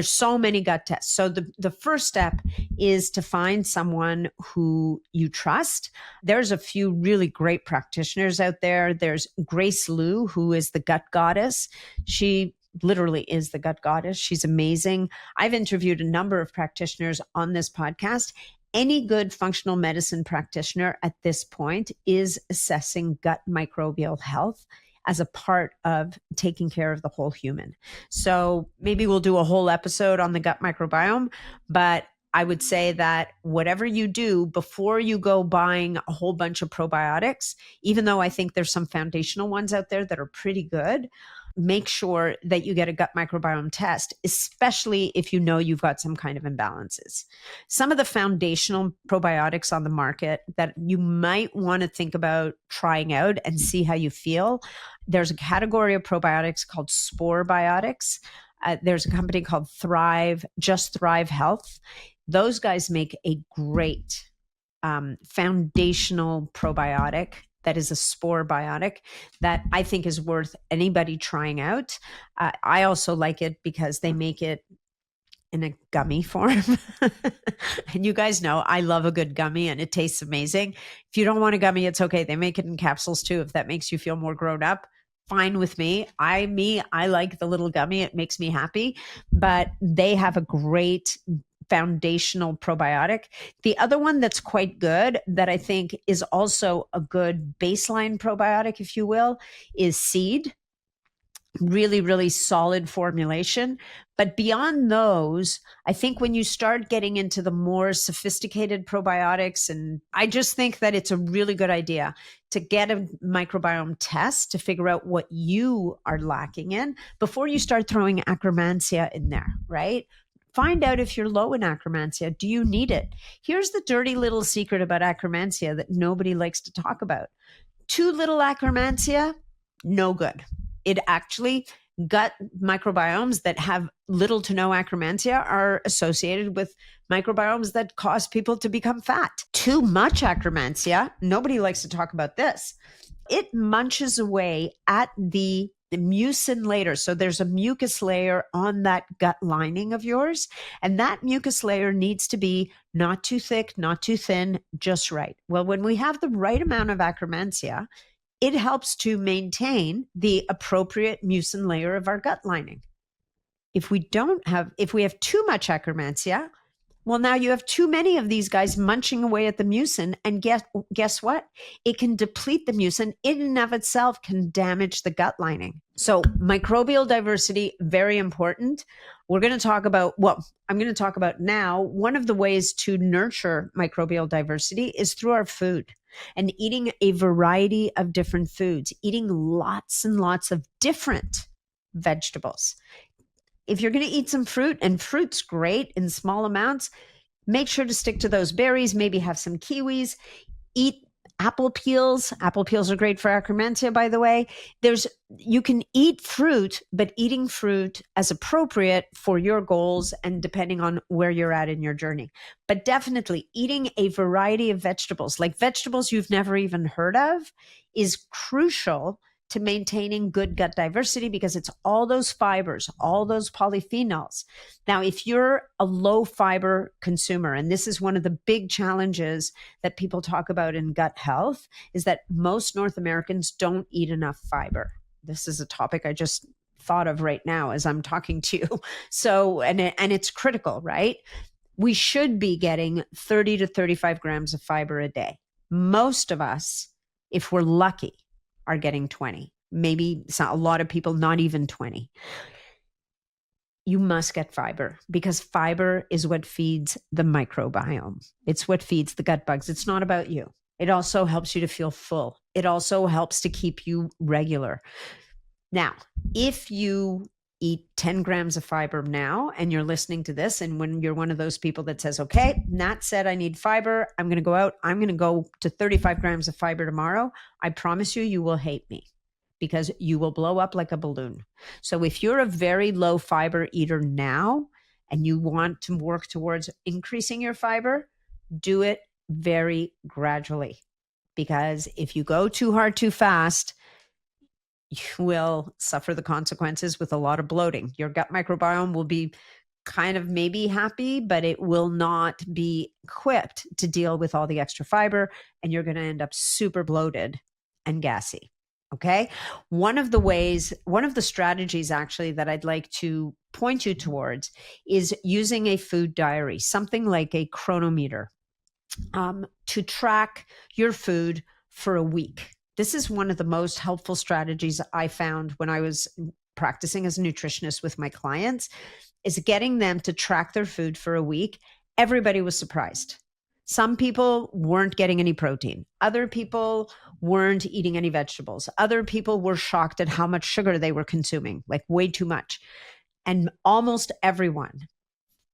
Speaker 1: so many gut tests. So the first step is to find someone who you trust. There's a few really great practitioners out there. There's Grace Liu, who is the gut goddess. She literally is the gut goddess. She's amazing. I've interviewed a number of practitioners on this podcast. Any good functional medicine practitioner at this point is assessing gut microbial health as a part of taking care of the whole human. So maybe we'll do a whole episode on the gut microbiome, but I would say that whatever you do before you go buying a whole bunch of probiotics, even though I think there's some foundational ones out there that are pretty good, make sure that you get a gut microbiome test, especially if you know you've got some kind of imbalances. Some of the foundational probiotics on the market that you might want to think about trying out and see how you feel. There's a category of probiotics called spore biotics. There's a company called Just Thrive Health. Those guys make a great foundational probiotic that is a spore biotic that I think is worth anybody trying out. I also like it because they make it in a gummy form. And you guys know I love a good gummy and it tastes amazing. If you don't want a gummy, it's okay. They make it in capsules too. If that makes you feel more grown up, fine with me. I like the little gummy. It makes me happy. But they have a great foundational probiotic. The other one that's quite good that I think is also a good baseline probiotic, if you will, is Seed. Really, really solid formulation. But beyond those, I think when you start getting into the more sophisticated probiotics, and I just think that it's a really good idea to get a microbiome test to figure out what you are lacking in before you start throwing Akkermansia in there, right? Find out if you're low in Akkermansia. Do you need it? Here's the dirty little secret about Akkermansia that nobody likes to talk about. Too little Akkermansia, no good. It actually, gut microbiomes that have little to no Akkermansia are associated with microbiomes that cause people to become fat. Too much Akkermansia, nobody likes to talk about this. It munches away at the mucin layer. So there's a mucus layer on that gut lining of yours. And that mucus layer needs to be not too thick, not too thin, just right. Well, when we have the right amount of Akkermansia, it helps to maintain the appropriate mucin layer of our gut lining. If we have too much Akkermansia, well, now you have too many of these guys munching away at the mucin, and guess what? It can deplete the mucin. It in and of itself can damage the gut lining. So microbial diversity, very important. I'm going to talk about now, one of the ways to nurture microbial diversity is through our food and eating a variety of different foods, eating lots and lots of different vegetables. If you're going to eat some fruit, and fruit's great in small amounts, make sure to stick to those berries, maybe have some kiwis, eat apple peels. Apple peels are great for Akkermansia, by the way. You can eat fruit, but eating fruit as appropriate for your goals and depending on where you're at in your journey. But definitely eating a variety of vegetables, like vegetables you've never even heard of, is crucial to maintaining good gut diversity because it's all those fibers, all those polyphenols. Now, if you're a low fiber consumer, and this is one of the big challenges that people talk about in gut health, is that most North Americans don't eat enough fiber. This is a topic I just thought of right now as I'm talking to you. So, and it's critical, right? We should be getting 30 to 35 grams of fiber a day. Most of us, if we're lucky, are getting 20. Maybe a lot of people, not even 20. You must get fiber because fiber is what feeds the microbiome. It's what feeds the gut bugs. It's not about you. It also helps you to feel full. It also helps to keep you regular. Now, if you eat 10 grams of fiber now and you're listening to this, and when you're one of those people that says, okay, Nat said I need fiber, I'm going to go out, I'm going to go to 35 grams of fiber tomorrow, I promise you will hate me because you will blow up like a balloon. So if you're a very low fiber eater now and you want to work towards increasing your fiber, do it very gradually. Because if you go too hard too fast, you will suffer the consequences with a lot of bloating. Your gut microbiome will be kind of maybe happy, but it will not be equipped to deal with all the extra fiber, and you're going to end up super bloated and gassy. Okay. One of the strategies actually that I'd like to point you towards is using a food diary, something like a chronometer, to track your food for a week. This is one of the most helpful strategies I found when I was practicing as a nutritionist with my clients, is getting them to track their food for a week. Everybody was surprised. Some people weren't getting any protein. Other people weren't eating any vegetables. Other people were shocked at how much sugar they were consuming, like way too much. And almost everyone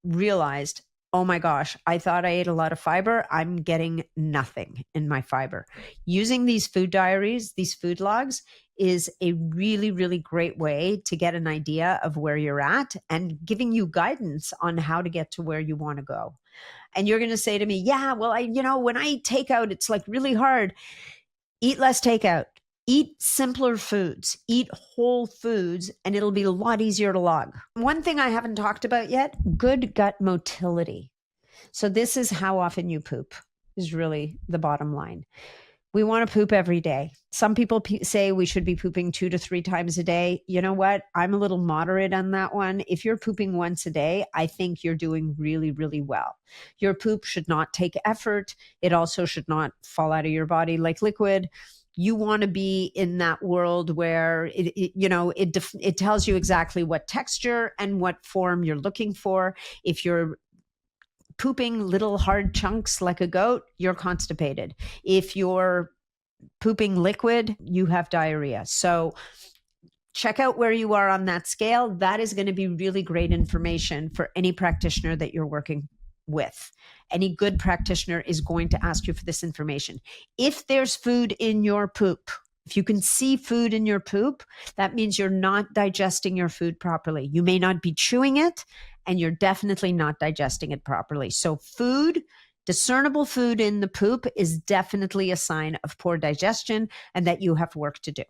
Speaker 1: realized, oh my gosh, I thought I ate a lot of fiber. I'm getting nothing in my fiber. Using these food diaries, these food logs, is a really, really great way to get an idea of where you're at and giving you guidance on how to get to where you want to go. And you're going to say to me, yeah, well, when I eat takeout, it's like really hard. Eat less takeout. Eat simpler foods, eat whole foods, and it'll be a lot easier to log. One thing I haven't talked about yet, good gut motility. So this is how often you poop, is really the bottom line. We want to poop every day. Some people say we should be pooping 2 to 3 times a day. You know what? I'm a little moderate on that one. If you're pooping once a day, I think you're doing really, really well. Your poop should not take effort. It also should not fall out of your body like liquid. You want to be in that world where it tells you exactly what texture and what form you're looking for. If you're pooping little hard chunks like a goat, you're constipated. If you're pooping liquid, you have diarrhea. So check out where you are on that scale. That is going to be really great information for any practitioner that you're working with. Any good practitioner is going to ask you for this information. If there's food in your poop, if you can see food in your poop, that means you're not digesting your food properly. You may not be chewing it, and you're definitely not digesting it properly. So discernible food in the poop is definitely a sign of poor digestion and that you have work to do.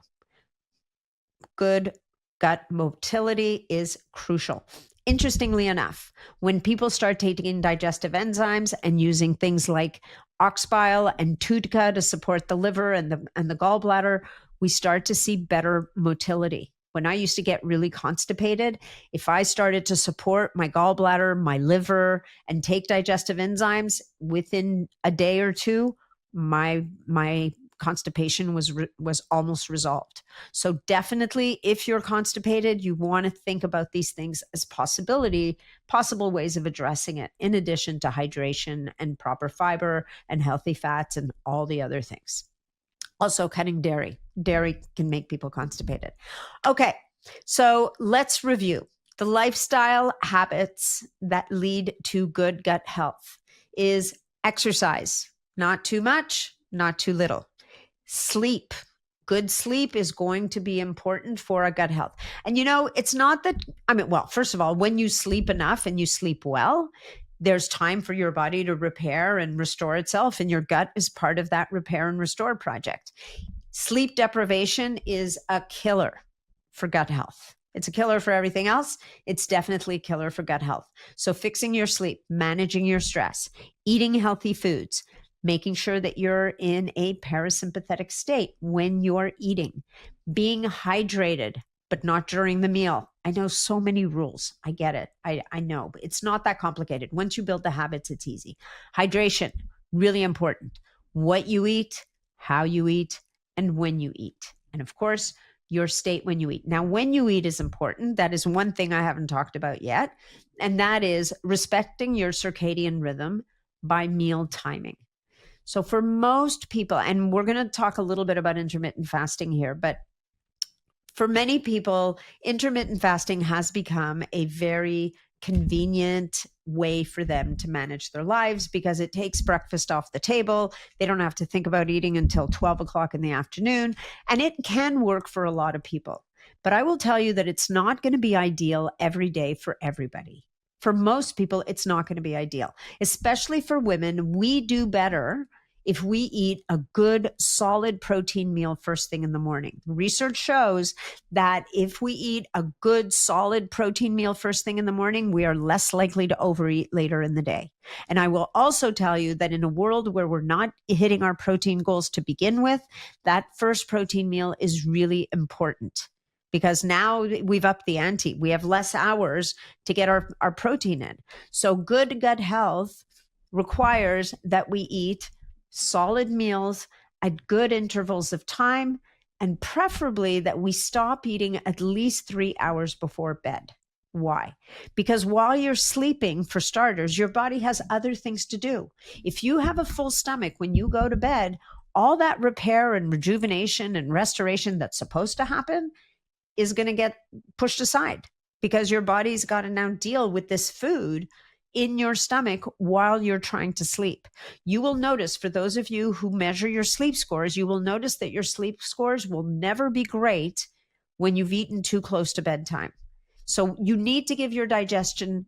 Speaker 1: Good gut motility is crucial. Interestingly enough, when people start taking digestive enzymes and using things like ox bile and tutica to support the liver and the gallbladder, we start to see better motility. When I used to get really constipated, if I started to support my gallbladder, my liver, and take digestive enzymes, within a day or two, my constipation was almost resolved. So definitely, if you're constipated, you want to think about these things as possible ways of addressing it, in addition to hydration and proper fiber and healthy fats and all the other things. Also, cutting dairy. Dairy can make people constipated. Okay, so let's review. The lifestyle habits that lead to good gut health is exercise, not too much, not too little. Sleep. Good sleep is going to be important for our gut health. And it's not that, first of all, when you sleep enough and you sleep well, there's time for your body to repair and restore itself, and your gut is part of that repair and restore project. Sleep deprivation is a killer for gut health. It's a killer for everything else. It's definitely a killer for gut health. So fixing your sleep, managing your stress, eating healthy foods, making sure that you're in a parasympathetic state when you're eating, being hydrated, but not during the meal. I know so many rules. I get it. I know, but it's not that complicated. Once you build the habits, it's easy. Hydration, really important. What you eat, how you eat, and when you eat. And of course, your state when you eat. Now, when you eat is important. That is one thing I haven't talked about yet. And that is respecting your circadian rhythm by meal timing. So for most people, and we're going to talk a little bit about intermittent fasting here, but for many people, intermittent fasting has become a very convenient way for them to manage their lives because it takes breakfast off the table. They don't have to think about eating until 12 o'clock in the afternoon. And it can work for a lot of people. But I will tell you that it's not going to be ideal every day for everybody. For most people, it's not going to be ideal, especially for women. We do better if we eat a good, solid protein meal first thing in the morning. Research shows that if we eat a good, solid protein meal first thing in the morning, we are less likely to overeat later in the day. And I will also tell you that in a world where we're not hitting our protein goals to begin with, that first protein meal is really important, because now we've upped the ante. We have less hours to get our protein in. So good gut health requires that we eat solid meals at good intervals of time, and preferably that we stop eating at least 3 hours before bed. Why? Because while you're sleeping, for starters, your body has other things to do. If you have a full stomach when you go to bed, all that repair and rejuvenation and restoration that's supposed to happen is going to get pushed aside, because your body's got to now deal with this food in your stomach while you're trying to sleep. You will notice, for those of you who measure your sleep scores, you will notice that your sleep scores will never be great when you've eaten too close to bedtime. So you need to give your digestion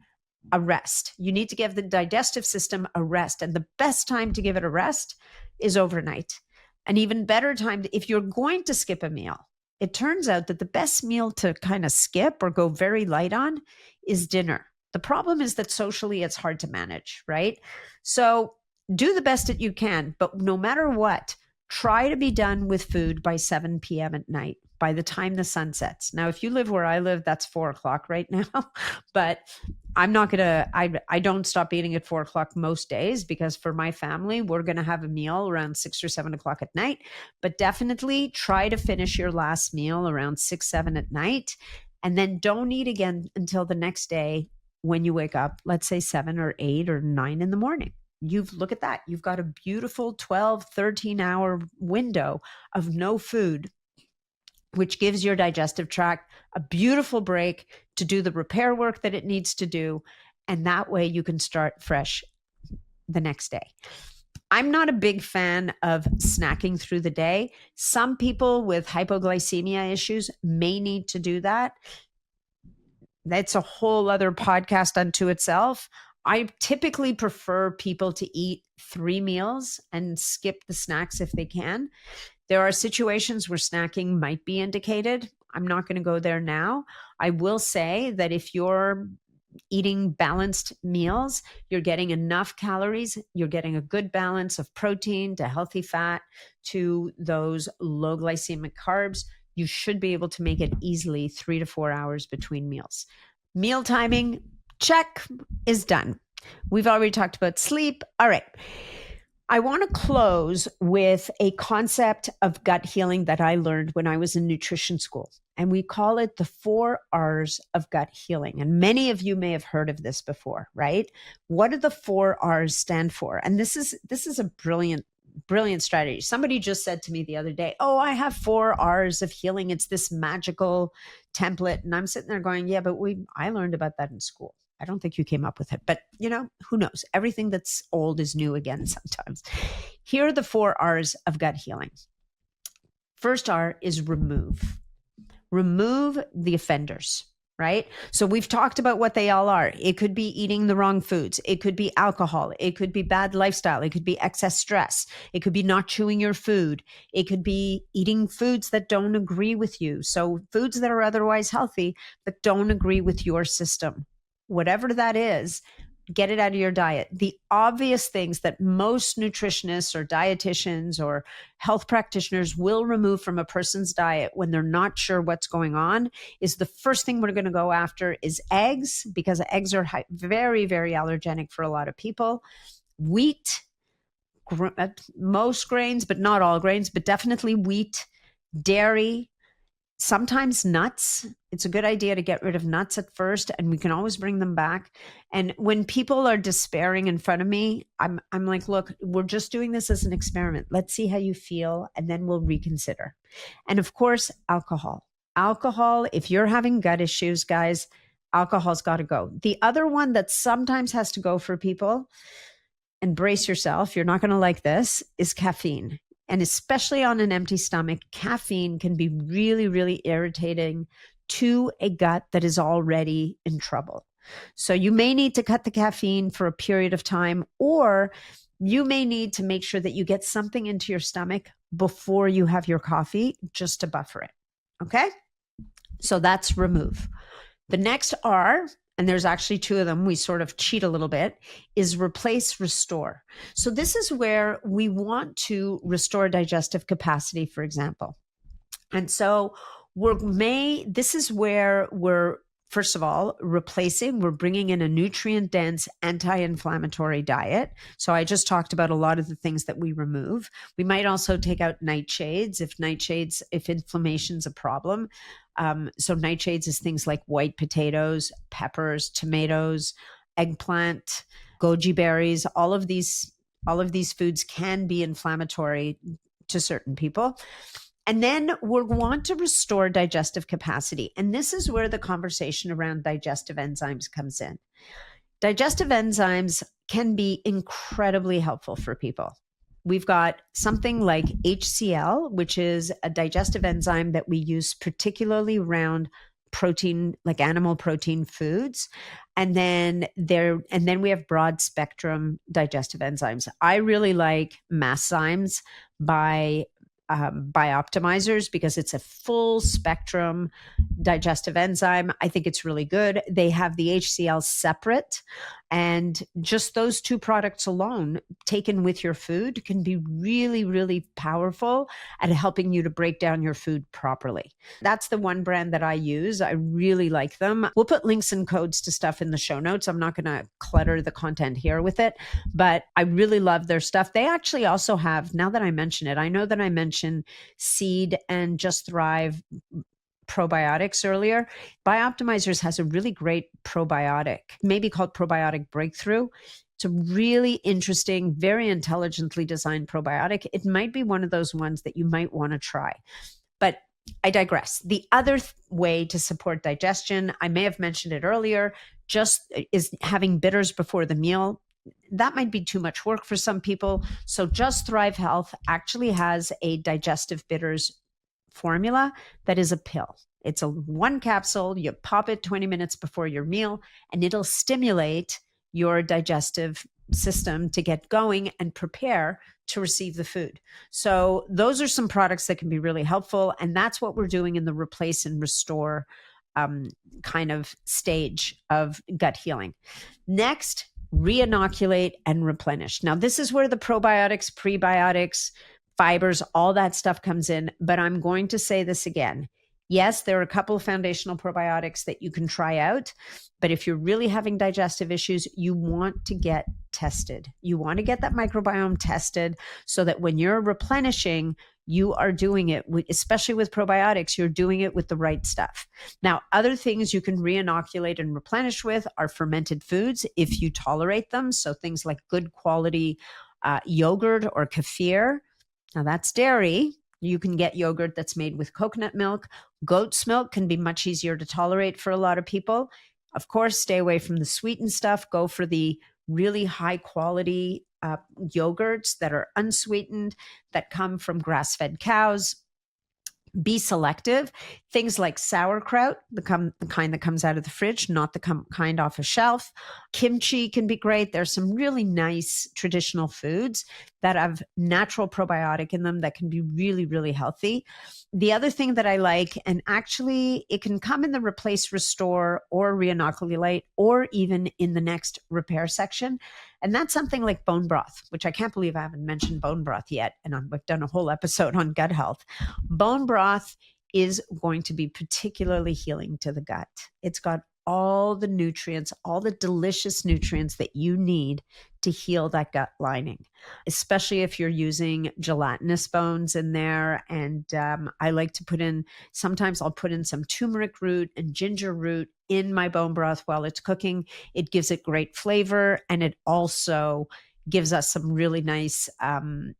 Speaker 1: a rest. You need to give the digestive system a rest. And the best time to give it a rest is overnight. An even better time, if you're going to skip a meal, it turns out that the best meal to kind of skip or go very light on is dinner. The problem is that socially it's hard to manage, right? So do the best that you can, but no matter what, try to be done with food by 7 p.m. at night, by the time the sun sets. Now, if you live where I live, that's 4 o'clock right now, but I'm not going to, I don't stop eating at 4 o'clock most days, because for my family, we're going to have a meal around 6 or 7 o'clock at night, but definitely try to finish your last meal around 6, 7 at night, and then don't eat again until the next day when you wake up, let's say 7 or 8 or 9 in the morning. Look at that. You've got a beautiful 12, 13-hour window of no food, which gives your digestive tract a beautiful break to do the repair work that it needs to do. And that way you can start fresh the next day. I'm not a big fan of snacking through the day. Some people with hypoglycemia issues may need to do that. That's a whole other podcast unto itself. I typically prefer people to eat 3 meals and skip the snacks if they can. There are situations where snacking might be indicated. I'm not going to go there now. I will say that if you're eating balanced meals, you're getting enough calories, you're getting a good balance of protein to healthy fat to those low glycemic carbs, you should be able to make it easily 3 to 4 hours between meals. Meal timing, check, is done. We've already talked about sleep. All right. I want to close with a concept of gut healing that I learned when I was in nutrition school. And we call it the 4 R's of gut healing. And many of you may have heard of this before, right? What do the 4 R's stand for? And this is a brilliant strategy. Somebody just said to me the other day, oh, I have 4 R's of healing. It's this magical template. And I'm sitting there going, yeah, but I learned about that in school. I don't think you came up with it, but who knows? Everything that's old is new again sometimes. Here are the 4 R's of gut healing. First R is remove. Remove the offenders, right? So we've talked about what they all are. It could be eating the wrong foods. It could be alcohol. It could be bad lifestyle. It could be excess stress. It could be not chewing your food. It could be eating foods that don't agree with you. So foods that are otherwise healthy, but don't agree with your system. Whatever that is, get it out of your diet. The obvious things that most nutritionists or dietitians or health practitioners will remove from a person's diet when they're not sure what's going on is the first thing we're going to go after is eggs, because eggs are very, very allergenic for a lot of people. Wheat, most grains, but not all grains, but definitely wheat, dairy, sometimes nuts. It's a good idea to get rid of nuts at first, and we can always bring them back. And when people are despairing in front of me, I'm like, look, we're just doing this as an experiment. Let's see how you feel, and then we'll reconsider. And of course, alcohol. Alcohol, if you're having gut issues, guys, alcohol's got to go. The other one that sometimes has to go for people, and brace yourself, you're not going to like this, is caffeine. And especially on an empty stomach, caffeine can be really, really irritating to a gut that is already in trouble. So you may need to cut the caffeine for a period of time, or you may need to make sure that you get something into your stomach before you have your coffee just to buffer it. Okay? So that's remove. The next R, and there's actually two of them, we sort of cheat a little bit, is replace, restore. So this is where we want to restore digestive capacity, for example. And so this is where we're, first of all, we're bringing in a nutrient dense anti-inflammatory diet. So I just talked about a lot of the things that we remove. We might also take out nightshades if inflammation's a problem. So nightshades is things like white potatoes, peppers, tomatoes, eggplant, goji berries. All of these foods can be inflammatory to certain people. And then we want to restore digestive capacity. And this is where the conversation around digestive enzymes comes in. Digestive enzymes can be incredibly helpful for people. We've got something like HCl, which is a digestive enzyme that we use particularly around protein, like animal protein foods. And then we have broad spectrum digestive enzymes. I really like Masszymes by Bioptimizers because it's a full spectrum digestive enzyme. I think it's really good. They have the HCl separate, and just those two products alone taken with your food can be really, really powerful at helping you to break down your food properly. That's the one brand that I use. I really like them. We'll put links and codes to stuff in the show notes. I'm not going to clutter the content here with it, but I really love their stuff. They actually also have, now that I mention it, I know that I mentioned Seed and Just Thrive probiotics earlier. Bioptimizers has a really great probiotic, maybe called Probiotic Breakthrough. It's a really interesting, very intelligently designed probiotic. It might be one of those ones that you might want to try. But I digress. The other way to support digestion, I may have mentioned it earlier, just is having bitters before the meal. That might be too much work for some people. So Just Thrive Health actually has a digestive bitters formula that is a pill. It's a one capsule. You pop it 20 minutes before your meal, and it'll stimulate your digestive system to get going and prepare to receive the food. So those are some products that can be really helpful. And that's what we're doing in the replace and restore kind of stage of gut healing. Next, re-inoculate and replenish. Now, this is where the probiotics, prebiotics, fibers, all that stuff comes in. But I'm going to say this again. Yes, there are a couple of foundational probiotics that you can try out. But if you're really having digestive issues, you want to get tested. You want to get that microbiome tested so that when you're replenishing, you are doing it, especially with probiotics, you're doing it with the right stuff. Now, other things you can re-inoculate and replenish with are fermented foods if you tolerate them. So things like good quality yogurt or kefir. Now that's dairy. You can get yogurt that's made with coconut milk. Goat's milk can be much easier to tolerate for a lot of people. Of course, stay away from the sweetened stuff. Go for the really high quality yogurts that are unsweetened, that come from grass-fed cows. Be selective. Things like sauerkraut, the kind that comes out of the fridge, not the kind off a shelf. Kimchi can be great. There's some really nice traditional foods that have natural probiotic in them that can be really, really healthy. The other thing that I like, and actually it can come in the replace, restore, or re-inoculate, or even in the next repair section. And that's something like bone broth, which I can't believe I haven't mentioned bone broth yet. And I've done a whole episode on gut health. Bone broth is going to be particularly healing to the gut. It's got all the nutrients, all the delicious nutrients that you need to heal that gut lining, especially if you're using gelatinous bones in there. And I like to sometimes I'll put in some turmeric root and ginger root in my bone broth while it's cooking. It gives it great flavor, and it also gives us some really nice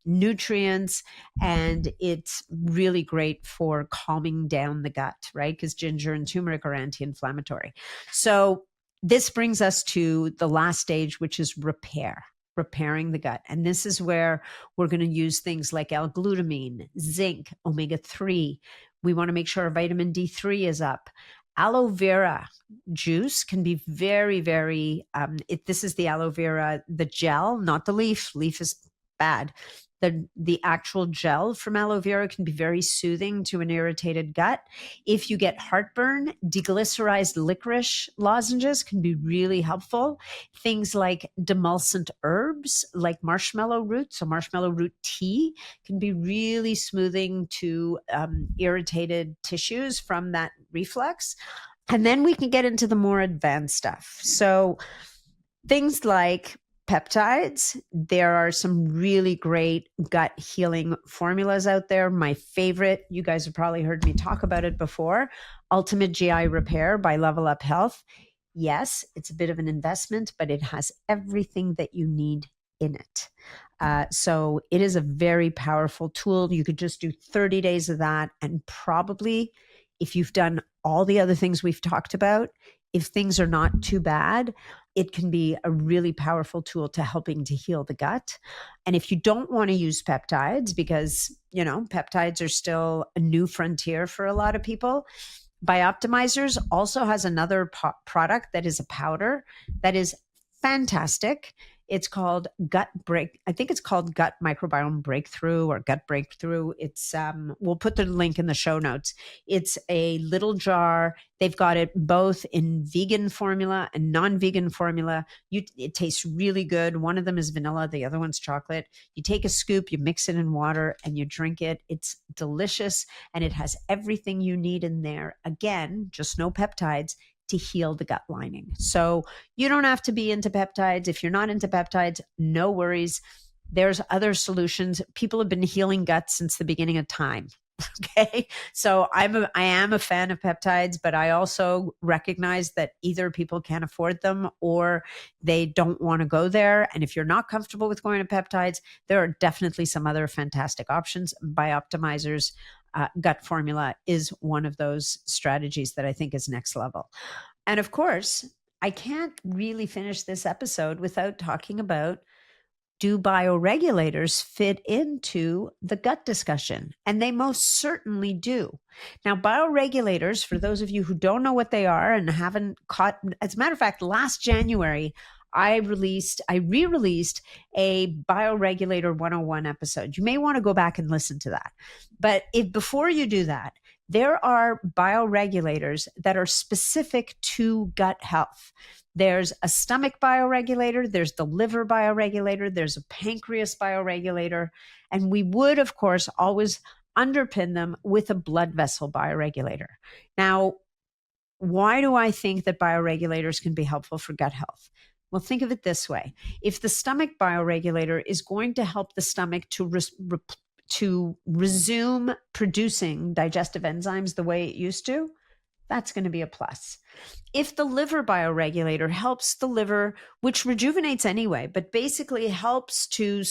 Speaker 1: nutrients, and it's really great for calming down the gut, right? Because ginger and turmeric are anti-inflammatory. So this brings us to the last stage, which is repairing the gut. And this is where we're going to use things like L-glutamine, zinc, omega-3. We want to make sure our vitamin D3 is up. aloe vera juice can be very, very, this is the aloe vera, the gel, not the leaf. Leaf is bad. The actual gel from aloe vera can be very soothing to an irritated gut. If you get heartburn, deglycerized licorice lozenges can be really helpful. Things like demulcent herbs, like marshmallow root, so marshmallow root tea, can be really smoothing to irritated tissues from that reflux. And then we can get into the more advanced stuff. So things like peptides, there are some really great gut healing formulas out there. My favorite, you guys have probably heard me talk about it before, Ultimate GI Repair by Level Up Health. Yes, it's a bit of an investment, but it has everything that you need in it. So it is a very powerful tool. You could just do 30 days of that. And probably if you've done all the other things we've talked about, if things are not too bad, it can be a really powerful tool to helping to heal the gut. And if you don't want to use peptides, because, peptides are still a new frontier for a lot of people, Bioptimizers also has another product that is a powder that is fantastic. It's called I think it's called Gut Microbiome Breakthrough or Gut Breakthrough. It's we'll put the link in the show notes. It's a little jar. They've got it both in vegan formula and non-vegan formula. It tastes really good. One of them is vanilla, the other one's chocolate. You take a scoop, you mix it in water, and you drink it. It's delicious, and it has everything you need in there. Again, just no peptides to heal the gut lining. So you don't have to be into peptides. If you're not into peptides, no worries. There's other solutions. People have been healing guts since the beginning of time. Okay. So I am a fan of peptides, but I also recognize that either people can't afford them or they don't want to go there. And if you're not comfortable with going to peptides, there are definitely some other fantastic options. Bioptimizers gut formula is one of those strategies that I think is next level. And of course, I can't really finish this episode without talking about, do bioregulators fit into the gut discussion? And they most certainly do. Now, bioregulators, for those of you who don't know what they are and haven't caught, as a matter of fact, last January, I re-released a Bioregulator 101 episode. You may want to go back and listen to that. But before you do that, there are bioregulators that are specific to gut health. There's a stomach bioregulator, there's the liver bioregulator, there's a pancreas bioregulator, and we would, of course, always underpin them with a blood vessel bioregulator. Now, why do I think that bioregulators can be helpful for gut health? Well, think of it this way. If the stomach bioregulator is going to help the stomach to resume producing digestive enzymes the way it used to, that's going to be a plus. If the liver bioregulator helps the liver, which rejuvenates anyway, but basically helps to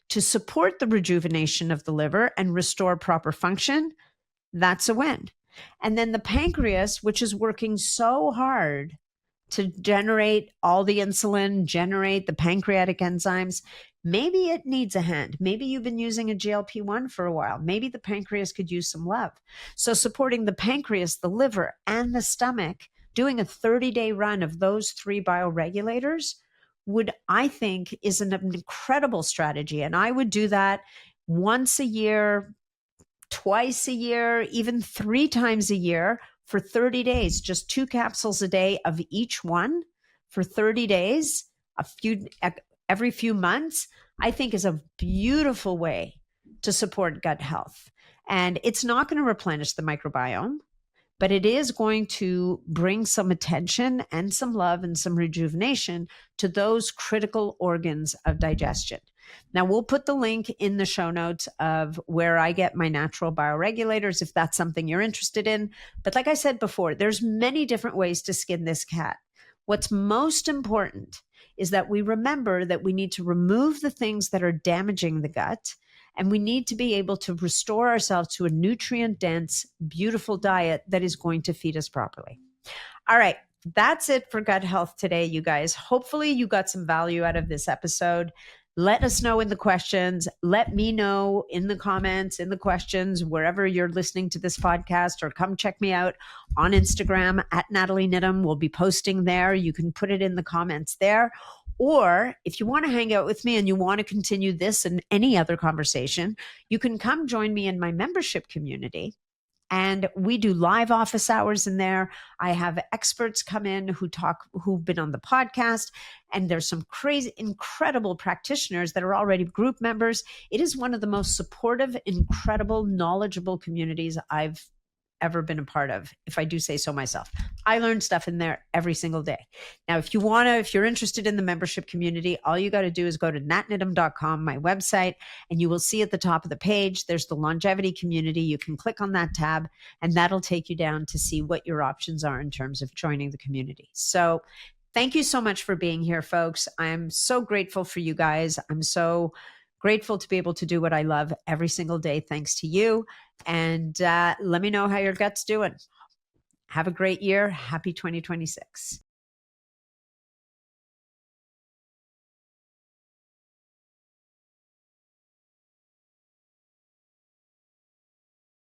Speaker 1: support the rejuvenation of the liver and restore proper function, that's a win. And then the pancreas, which is working so hard to generate all the insulin, generate the pancreatic enzymes, maybe it needs a hand. Maybe you've been using a GLP-1 for a while. Maybe the pancreas could use some love. So supporting the pancreas, the liver, and the stomach, doing a 30-day run of those 3 bioregulators I think, is an incredible strategy. And I would do that once a year, twice a year, even 3 times a year for 30 days, just 2 capsules a day of each one for 30 days, every few months, I think is a beautiful way to support gut health. And it's not going to replenish the microbiome, but it is going to bring some attention and some love and some rejuvenation to those critical organs of digestion. Now, we'll put the link in the show notes of where I get my natural bioregulators if that's something you're interested in. But like I said before, there's many different ways to skin this cat. What's most important is that we remember that we need to remove the things that are damaging the gut, and we need to be able to restore ourselves to a nutrient-dense, beautiful diet that is going to feed us properly. All right, that's it for gut health today, you guys. Hopefully you got some value out of this episode. Let us know in the questions. Let me know in the comments, in the questions, wherever you're listening to this podcast, or come check me out on Instagram at Natalie Nidham. We'll be posting there. You can put it in the comments there. Or if you want to hang out with me and you want to continue this and any other conversation, you can come join me in my membership community. And we do live office hours in there. I have experts come in who've been on the podcast, and there's some crazy, incredible practitioners that are already group members. It is one of the most supportive, incredible, knowledgeable communities I've ever been a part of, if I do say so myself. I learn stuff in there every single day. Now, if you're interested in the membership community, all you got to do is go to natnidham.com, my website, and you will see at the top of the page, there's the longevity community. You can click on that tab, and that'll take you down to see what your options are in terms of joining the community. So thank you so much for being here, folks. I'm so grateful for you guys. I'm so grateful to be able to do what I love every single day, thanks to you. And let me know how your gut's doing. Have a great year. Happy 2026.